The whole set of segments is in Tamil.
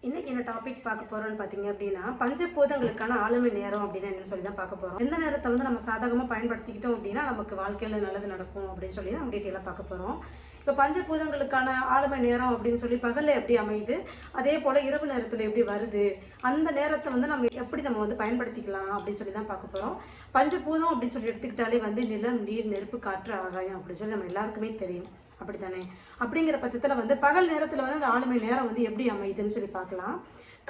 இன்னைக்கு என்ன டாபிக் பார்க்க போறோம்னு பார்த்தீங்க அப்படின்னா பஞ்சபூதங்களுக்கான ஆளுமை நேரம் அப்படின்னு என்ன சொல்லி தான் பார்க்க போறோம். எந்த நேரத்தை வந்து நம்ம சாதகமாக பயன்படுத்திக்கிட்டோம் அப்படின்னா நமக்கு வாழ்க்கையில் நல்லது நடக்கும் அப்படின்னு சொல்லி நம்ம டீட்டெயிலாக பார்க்க போறோம். இப்போ பஞ்சபூதங்களுக்கான ஆளுமை நேரம் அப்படின்னு சொல்லி பகலில் எப்படி அமையுது, அதே போல் இரவு நேரத்தில் எப்படி வருது, அந்த நேரத்தை வந்து நம்ம வந்து பயன்படுத்திக்கலாம் அப்படின்னு சொல்லி தான் பார்க்க போகிறோம். பஞ்சபூதம் அப்படின்னு சொல்லி எடுத்துக்கிட்டாலே வந்து நிலம், நீர், நெருப்பு, காற்று, ஆகாயம் அப்படின்னு சொல்லி நம்ம எல்லாருக்குமே தெரியும். அப்படித்தானே? அப்படிங்கிற பட்சத்தில் வந்து பகல் நேரத்தில் வந்து அந்த ஆளுமை நேரம் வந்து எப்படி அமையுதுன்னு சொல்லி பார்க்கலாம்.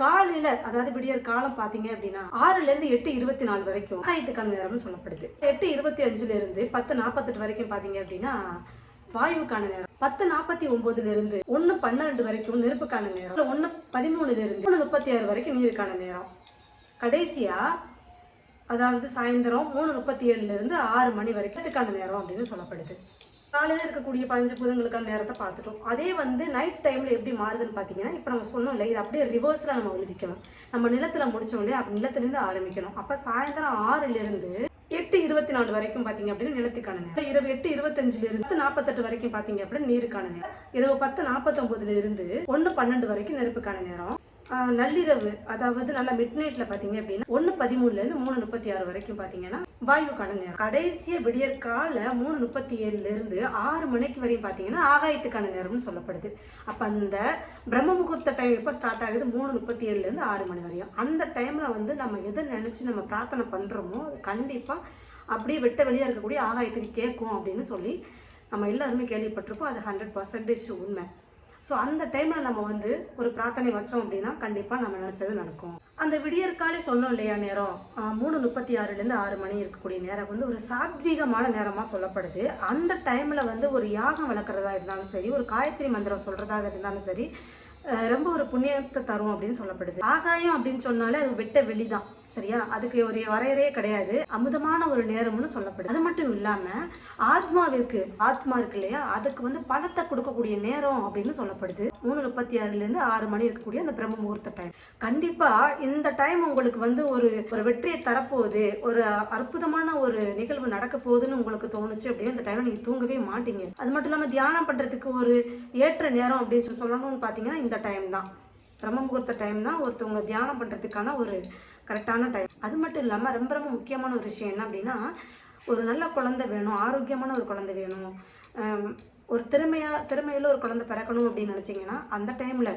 காலையில், அதாவது விடியற் காலம் பார்த்தீங்க அப்படின்னா 6லேருந்து 8:24 வரைக்கும் ஆகாயத்துக்கான நேரம்னு சொல்லப்படுது. 8:25லேருந்து 10:48 வரைக்கும் பார்த்தீங்க அப்படின்னா வாயுவுக்கான நேரம். 10:49லேருந்து 1:12 வரைக்கும் நெருப்புக்கான நேரம். 1:13லேருந்து 1:36 வரைக்கும் நீருக்கான நேரம். கடைசியா அதாவது சாயந்தரம் 3:37லேருந்து 6 மணி வரைக்கும் இதுக்கான நேரம் அப்படின்னு சொல்லப்படுது. காலையில் இருக்கக்கூடிய பஞ்சபூதங்களுக்கான நேரத்தை பார்த்துட்டோம். அதே வந்து நைட் டைமில் எப்படி மாறுதுன்னு பார்த்தீங்கன்னா, இப்போ நம்ம சொன்னோம் இல்லை, இது அப்படியே ரிவர்ஸில் நம்ம எழுதிக்கணும். நம்ம நிலத்தில் முடித்தோம் இல்லையா, அப்போ நிலத்துலேருந்து ஆரம்பிக்கணும். அப்போ சாயந்தரம் 6லேருந்து 8:24 வரைக்கும் பார்த்தீங்க அப்படின்னா நிலத்துக்கான நேரம். இரவு 8:25லேருந்து 10:48 வரைக்கும் பார்த்தீங்க அப்படின்னா நீருக்கான நேரம். இரவு 10:49லேருந்து 1:12 வரைக்கும் நெருப்புக்கான நேரம். நள்ளிரவு, அதாவது நல்லா மிட் நைட்டில் பார்த்தீங்க அப்படின்னா 1:13லேருந்து 3:36 வரைக்கும் பார்த்தீங்கன்னா வாயுக்கான நேரம். கடைசிய விடியற்கால 3:37லேருந்து 6 மணிக்கு வரையும் பார்த்தீங்கன்னா ஆகாயத்துக்கான நேரம்னு சொல்லப்படுது. அப்போ அந்த பிரம்ம முகூர்த்த டைம் எப்போ ஸ்டார்ட் ஆகுது, 3:37லேருந்து 6 மணி வரையும். அந்த டைமில் வந்து நம்ம எதை நினச்சி நம்ம பிரார்த்தனை பண்ணுறோமோ அது கண்டிப்பாக அப்படியே வெட்ட வெளியாக இருக்கக்கூடிய ஆகாயத்துக்கு கேட்கும் அப்படின்னு சொல்லி நம்ம எல்லாருமே கேள்விப்பட்டிருப்போம். அது 100% உண்மை. ஸோ அந்த டைமில் நம்ம வந்து ஒரு பிரார்த்தனை வச்சோம் அப்படின்னா கண்டிப்பாக நம்ம நினச்சது நடக்கும். அந்த விடியற்காலை சொன்னோம் இல்லையா நேரம், 3:36லேருந்து 6 மணி இருக்கக்கூடிய நேரம் வந்து ஒரு சாத்வீகமான நேரமாக சொல்லப்படுது. அந்த டைமில் வந்து ஒரு யாகம் வளர்க்குறதா இருந்தாலும் சரி, ஒரு காயத்ரி மந்திரம் சொல்கிறதா இருந்தாலும் சரி, ரொம்ப ஒரு புண்ணியத்தை தரும் அப்படின்னு சொல்லப்படுது. ஆகாயம் அப்படின்னு சொன்னாலே அது வெட்ட வெளி தான், சரியா? அதுக்கு ஒரு வரையறையே கிடையாது. அமுதமான ஒரு நேரம்னு சொல்லப்படுது. அது மட்டும் இல்லாமல் ஆத்மாவிற்கு, ஆத்மா இருக்கு இல்லையா, அதுக்கு வந்து பணத்தை கொடுக்கக்கூடிய நேரம் அப்படின்னு சொல்லப்படுது. 3:36லேருந்து 6 மணி இருக்கக்கூடிய அந்த பிரம்ம முகூர்த்த டைம். கண்டிப்பாக இந்த டைம் உங்களுக்கு வந்து ஒரு வெற்றியை தரப்போகுது, ஒரு அற்புதமான ஒரு நிகழ்வு நடக்க போகுதுன்னு உங்களுக்கு தோணுச்சு அப்படின்னா இந்த டைமில் நீங்கள் தூங்கவே மாட்டீங்க. அது மட்டும் இல்லாமல் தியானம் பண்ணுறதுக்கு ஒரு ஏற்ற நேரம் அப்படின்னு சொல்லணும்னு பார்த்தீங்கன்னா இந்த டைம் தான், பிரம்ம முகூர்த்த டைம் தான் ஒருத்தவங்க தியானம் பண்ணுறதுக்கான ஒரு கரெக்டான டைம். அது மட்டும் இல்லாமல் ரொம்ப ரொம்ப முக்கியமான ஒரு விஷயம் என்ன அப்படின்னா, ஒரு நல்ல குழந்தை வேணும், ஆரோக்கியமான ஒரு குழந்தை வேணும், ஒரு திறமையுள்ள ஒரு குழந்தை பிறக்கணும் அப்படின்னு நினச்சிங்கன்னா அந்த டைமில்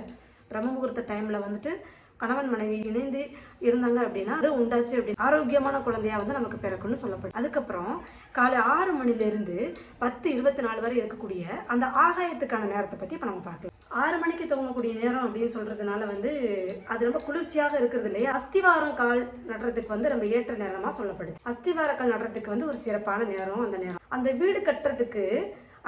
பிரம்ம முகூர்த்த டைமில் வந்துட்டு கணவன் மனைவி இணைந்து இருந்தாங்க அப்படின்னா அது உண்டாச்சு அப்படின்னு ஆரோக்கியமான குழந்தையா வந்து நமக்கு பிறக்கும்னு சொல்லப்படும். அதுக்கப்புறம் காலை 6 மணிலேருந்து 10:24 வரை இருக்கக்கூடிய அந்த ஆகாயத்துக்கான நேரத்தை பற்றி இப்போ நம்ம பார்க்கலாம். 6 மணிக்கு தூங்கக்கூடிய நேரம் அப்படின்னு சொல்றதுனால வந்து அது ரொம்ப குளிர்ச்சியாக இருக்கிறது இல்லையா. அஸ்திவாரம் கால் நடுறதுக்கு வந்து ரொம்ப ஏற்ற நேரமாக சொல்லப்படுது. அஸ்திவார கால் நடுறதுக்கு வந்து ஒரு சிறப்பான நேரம் அந்த நேரம். அந்த வீடு கட்டுறதுக்கு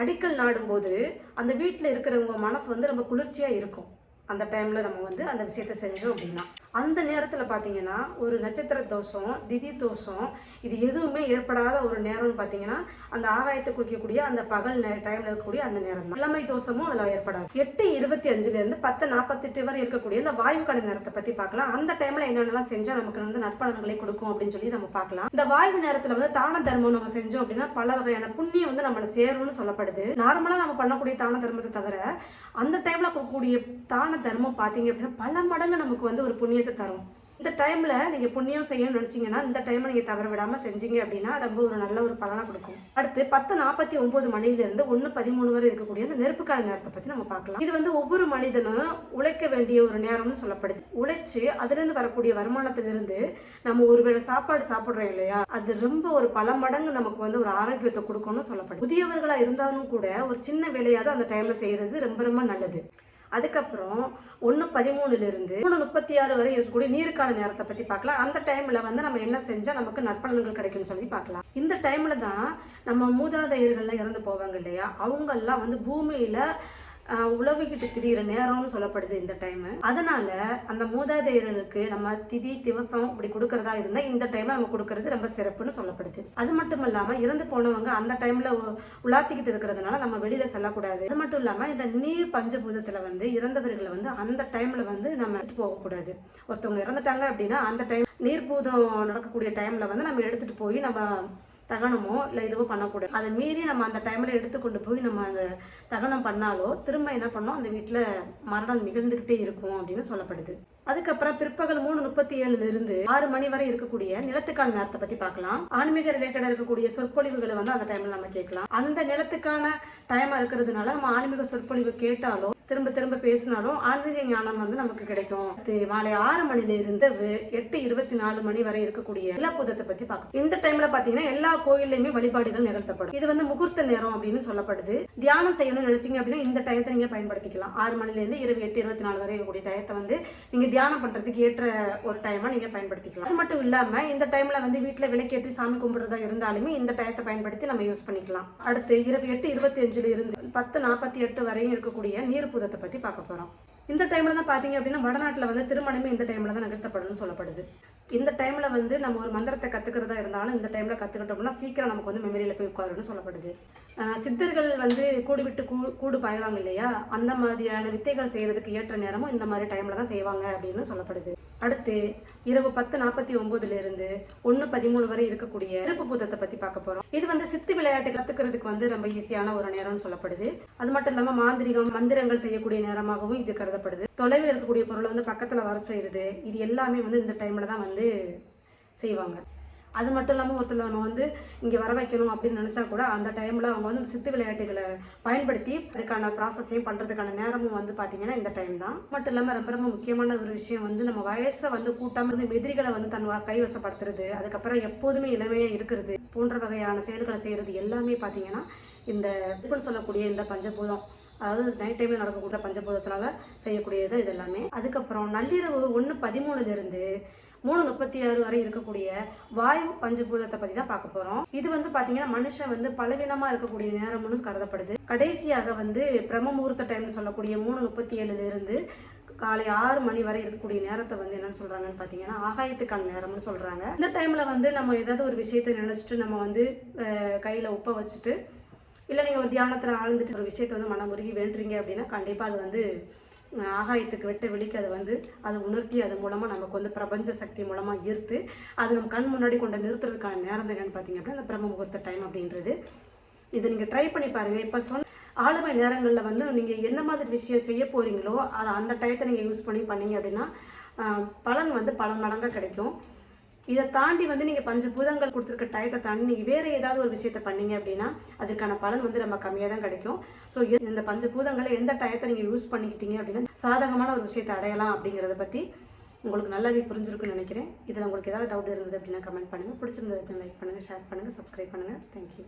அடிக்கல் நாடும்போது அந்த வீட்டில் இருக்கிறவங்க மனசு வந்து ரொம்ப குளிர்ச்சியாக இருக்கும். அந்த டைமில் நம்ம வந்து அந்த விஷயத்தை செஞ்சோம் அப்படின்னா அந்த நேரத்தில் பார்த்தீங்கன்னா ஒரு நட்சத்திர தோஷம், திதி தோஷம், இது எதுவுமே ஏற்படாத ஒரு நேரம்னு பார்த்தீங்கன்னா அந்த ஆகாயத்தை குளிக்கக்கூடிய அந்த பகல் டைமில் இருக்கக்கூடிய அந்த நேரம் தான். இளமை தோஷமும் அதில் ஏற்படாது. 8:25லேருந்து 10:48 வரை இருக்கக்கூடிய அந்த வாயுக்கான நேரத்தை பற்றி பார்க்கலாம். அந்த டைமில் என்னென்னலாம் செஞ்சால் நமக்கு வந்து நற்பலன்களை கொடுக்கும் அப்படின்னு சொல்லி நம்ம பார்க்கலாம். இந்த வாயு நேரத்தில் வந்து தான தர்மம் நம்ம செஞ்சோம் அப்படின்னா பல வகையான புண்ணியம் வந்து நம்மளை சேரும்னு சொல்லப்படுது. நார்மலாக நம்ம பண்ணக்கூடிய தான தர்மத்தை தவிர அந்த டைமில் கொடுக்கக்கூடிய தான தர்மம் பார்த்தீங்க அப்படின்னா பல மடங்கு நமக்கு வந்து ஒரு புண்ணியத்தை தரும். இந்த டைமில் நீங்கள் புண்ணியம் செய்யணும்னு நினச்சிங்கன்னா இந்த டைமை நீங்கள் தவற விடாமல் செஞ்சீங்க அப்படின்னா ரொம்ப ஒரு நல்ல ஒரு பலனை கொடுக்கும். அடுத்து 10:49 மணிலேருந்து 1:13 வரை இருக்கக்கூடிய அந்த நெருப்புக்கான நேரத்தை பற்றி நம்ம பார்க்கலாம். இது வந்து ஒவ்வொரு மனிதனும் உழைக்க வேண்டிய ஒரு நேரம்னு சொல்லப்படுது. உழைச்சி அதுலேருந்து வரக்கூடிய வருமானத்திலிருந்து நம்ம ஒருவேளை சாப்பாடு சாப்பிட்றோம் இல்லையா, அது ரொம்ப ஒரு பல மடங்கு நமக்கு வந்து ஒரு ஆரோக்கியத்தை கொடுக்கும்னு சொல்லப்படுது. முதியவர்களாக இருந்தாலும் கூட ஒரு சின்ன வேலையாவது அந்த டைமில் செய்கிறது ரொம்ப ரொம்ப நல்லது. அதுக்கப்புறம் 1:13லேருந்து 3:36 வரை இருக்கக்கூடிய நீருக்கான நேரத்தை பற்றி பார்க்கலாம். அந்த டைமில் வந்து நம்ம என்ன செஞ்சால் நமக்கு நற்பலன்கள் கிடைக்கும்னு சொல்லி பார்க்கலாம். இந்த டைமில் தான் நம்ம மூதாதையர்கள்லாம் இறந்து போவாங்க இல்லையா, அவங்கெல்லாம் வந்து பூமியில் உழவிக்கிட்டு திரிகிற நேரம்னு சொல்லப்படுது இந்த டைமு. அதனால அந்த மூதாதையர்களுக்கு நம்ம திதி திவசம் இப்படி கொடுக்கறதா இருந்தால் இந்த டைமில் நம்ம கொடுக்கறது ரொம்ப சிறப்புன்னு சொல்லப்படுது. அது மட்டும் இல்லாமல் இறந்து போனவங்க அந்த டைமில் உலாத்திக்கிட்டு இருக்கிறதுனால நம்ம வெளியில் செல்லக்கூடாது. அது மட்டும் இல்லாமல் இந்த நீர் பஞ்சபூதத்தில் வந்து இறந்தவர்களை வந்து அந்த டைமில் வந்து நம்ம எடுத்துகிட்டு போகக்கூடாது. ஒருத்தவங்க இறந்துட்டாங்க அப்படின்னா அந்த டைம் நீர்பூதம் நடக்கக்கூடிய டைமில் வந்து நம்ம எடுத்துகிட்டு போய் நம்ம தகனமோ இல்லை இதுவோ பண்ணக்கூடாது. அதை மீறி நம்ம அந்த டைமில் எடுத்துக்கொண்டு போய் நம்ம அந்த தகனம் பண்ணாலோ திரும்ப என்ன பண்ணோம், அந்த வீட்டில் மரணம் நிகழ்ந்துக்கிட்டே இருக்கும் அப்படின்னு சொல்லப்படுது. அதுக்கப்புறம் பிற்பகல் 3:37 6 மணி வரை இருக்கக்கூடிய நிலத்துக்கான நேரத்தை பற்றி பார்க்கலாம். ஆன்மீக ரிலேட்டடாக இருக்கக்கூடிய சொற்பொழிவுகளை வந்து அந்த டைமில் நம்ம கேட்கலாம். அந்த நிலத்துக்கான டைமாக இருக்கிறதுனால நம்ம ஆன்மீக சொற்பொழிவு கேட்டாலோ திரும்ப திரும்ப பேசினாலும் ஆன்மீக ஞானம் வந்து நமக்கு கிடைக்கும். மாலை 6 மணிலிருந்து 8:24 மணி வரை இருக்கக்கூடிய நிலப்பூதத்தை பத்தி பார்க்கலாம். இந்த டைம்ல பாத்தீங்கன்னா எல்லா கோயில்லையுமே வழிபாடுகள் நிகழ்த்தப்படும். இது வந்து முகூர்த்த நேரம் அப்படின்னு சொல்லப்படுது. தியானம் செய்யணும்னு நினைச்சீங்க அப்படின்னா இந்த டயத்தை நீங்க பயன்படுத்திக்கலாம். 6 மணிலிருந்து இரவு 8:24 வரை இருக்கக்கூடிய டயத்தை வந்து நீங்க தியானம் பண்றதுக்கு ஏற்ற ஒரு டைமா நீங்க பயன்படுத்திக்கலாம். அது மட்டும் இல்லாம இந்த டைம்ல வந்து வீட்டுல விளக்கேற்றி சாமி கும்பிடுறதா இருந்தாலுமே இந்த டயத்தை பயன்படுத்தி நம்ம யூஸ் பண்ணிக்கலாம். அடுத்து இரவு 8:25 இருந்து 10:48 வரையும் இருக்கக்கூடிய நீர் பூதத்தை பத்தி பார்க்க போறோம். இந்த டைம்ல தான் பாத்தீங்க அப்படின்னா வடநாட்டுல வந்து திருமணமே இந்த டைம்ல தான் நிகழ்த்தப்படும்னு சொல்லப்படுது. இந்த டைம்ல வந்து நம்ம ஒரு மந்திரத்தை கத்துக்கிறதா இருந்தாலும் இந்த டைம்ல கத்துக்கிட்டோம்னா சீக்கிரம் நமக்கு வந்து மெமரியில போய் உட்காருன்னு சொல்லப்படுது. சித்தர்கள் வந்து கூடு விட்டு கூடு பாய்வாங்க இல்லையா, அந்த மாதிரியான வித்தைகள் செய்யறதுக்கு ஏற்ற நேரமும் இந்த மாதிரி டைம்ல தான் செய்வாங்க அப்படின்னு சொல்லப்படுது. அடுத்து இரவு 10:49 1:13 வரை இருக்கக்கூடிய நெருப்பு பூதத்தை பத்தி பார்க்க போறோம். இது வந்து சித்து விளையாட்டு கத்துக்கிறதுக்கு வந்து ரொம்ப ஈஸியான ஒரு நேரம்னு சொல்லப்படுது. அது மட்டும் இல்லாம மாந்திரிகம் மந்திரங்கள் செய்யக்கூடிய நேரமாகவும் இது கருதப்படுது. தொலைவில் இருக்கக்கூடிய பொருளை வந்து பக்கத்துல வர செய்யுது. இது எல்லாமே வந்து இந்த டைம்ல தான் வந்து செய்வாங்க. அது மட்டும் இல்லாமல் ஒருத்தர் நம்ம வந்து இங்கே வர வைக்கணும் அப்படின்னு நினச்சா கூட அந்த டைமில் அவங்க வந்து சித்து விளையாட்டுகளை பயன்படுத்தி அதுக்கான ப்ராசஸையும் பண்ணுறதுக்கான நேரமும் வந்து பார்த்திங்கன்னா இந்த டைம் தான். மட்டும் இல்லாமல் ரொம்ப ரொம்ப முக்கியமான ஒரு விஷயம் வந்து நம்ம வயசை வந்து கூட்டாமல் இருந்து எதிரிகளை வந்து தன் கைவசப்படுத்துறது, அதுக்கப்புறம் எப்போதுமே இளமையாக இருக்கிறது போன்ற வகையான செயல்களை செய்கிறது எல்லாமே பார்த்திங்கன்னா இந்த இப்படி சொல்லக்கூடிய இந்த பஞ்சபூதம், அதாவது நைட் டைமில் நடக்கக்கூடிய பஞ்சபூதத்தினால செய்யக்கூடியது இது எல்லாமே. அதுக்கப்புறம் நள்ளிரவு 1:13 3:36 வரை இருக்கக்கூடிய வாயு பஞ்சபூதத்தை பற்றி தான் பார்க்க போகிறோம். இது வந்து பார்த்தீங்கன்னா மனுஷன் வந்து பலவீனமாக இருக்கக்கூடிய நேரம்னு கருதப்படுது. கடைசியாக வந்து பிரம்ம முகூர்த்த டைம்னு சொல்லக்கூடிய 3:37 காலை 6 மணி வரை இருக்கக்கூடிய நேரத்தை வந்து என்னன்னு சொல்கிறாங்கன்னு பார்த்தீங்கன்னா ஆகாயத்துக்கான நேரம்னு சொல்கிறாங்க. இந்த டைமில் வந்து நம்ம ஏதாவது ஒரு விஷயத்தை நினச்சிட்டு நம்ம வந்து கையில் உப்பை வச்சுட்டு இல்லை நீங்கள் ஒரு தியானத்தில் ஆழ்ந்துட்டு ஒரு விஷயத்தை வந்து மனமுருகி வேண்டுறீங்க அப்படின்னா கண்டிப்பாக அது வந்து ஆகாயத்துக்கு வெட்ட வெளிக்கு அதை வந்து அதை உணர்த்தி அது மூலமாக நமக்கு வந்து பிரபஞ்ச சக்தி மூலமாக ஈர்த்து அது நம்ம கண் முன்னாடி கொண்டு நிறுத்துறதுக்கான நேரம் என்னன்னு பார்த்தீங்க அப்படின்னா இந்த பிரம்ம முகூர்த்த டைம் அப்படின்றது. இதை நீங்கள் ட்ரை பண்ணி பாருங்கள். இப்போ சொன்ன ஆளுமை நேரங்களில் வந்து நீங்கள் எந்த மாதிரி விஷயம் செய்ய போகிறீங்களோ அதை அந்த டயத்தை நீங்கள் யூஸ் பண்ணீங்க அப்படின்னா பலன் வந்து பல மடங்காக கிடைக்கும். இதை தாண்டி வந்து நீங்கள் பஞ்சபூதங்கள் கொடுத்துருக்க டயத்தை தாண்டி நீங்கள் வேறு ஏதாவது ஒரு விஷயத்தை பண்ணீங்க அப்படின்னா அதுக்கான பலன் வந்து ரொம்ப கம்மியாக தான் கிடைக்கும். ஸோ இந்த பஞ்சபூதங்களை எந்த டயத்தை நீங்கள் யூஸ் பண்ணிக்கிட்டீங்க அப்படின்னா சாதகமான ஒரு விஷயத்தை அடையலாம் அப்படிங்கிறத பற்றி உங்களுக்கு நல்லாவே புரிஞ்சிருக்குன்னு நினைக்கிறேன். இதில் உங்களுக்கு ஏதாவது டவுட் இருந்தது அப்படின்னா கமெண்ட் பண்ணுங்கள். பிடிச்சிருந்தது அப்படின்னா லைக் பண்ணுங்கள், ஷேர் பண்ணுங்கள், சப்ஸ்கிரைப் பண்ணுங்கள். தேங்க்யூ.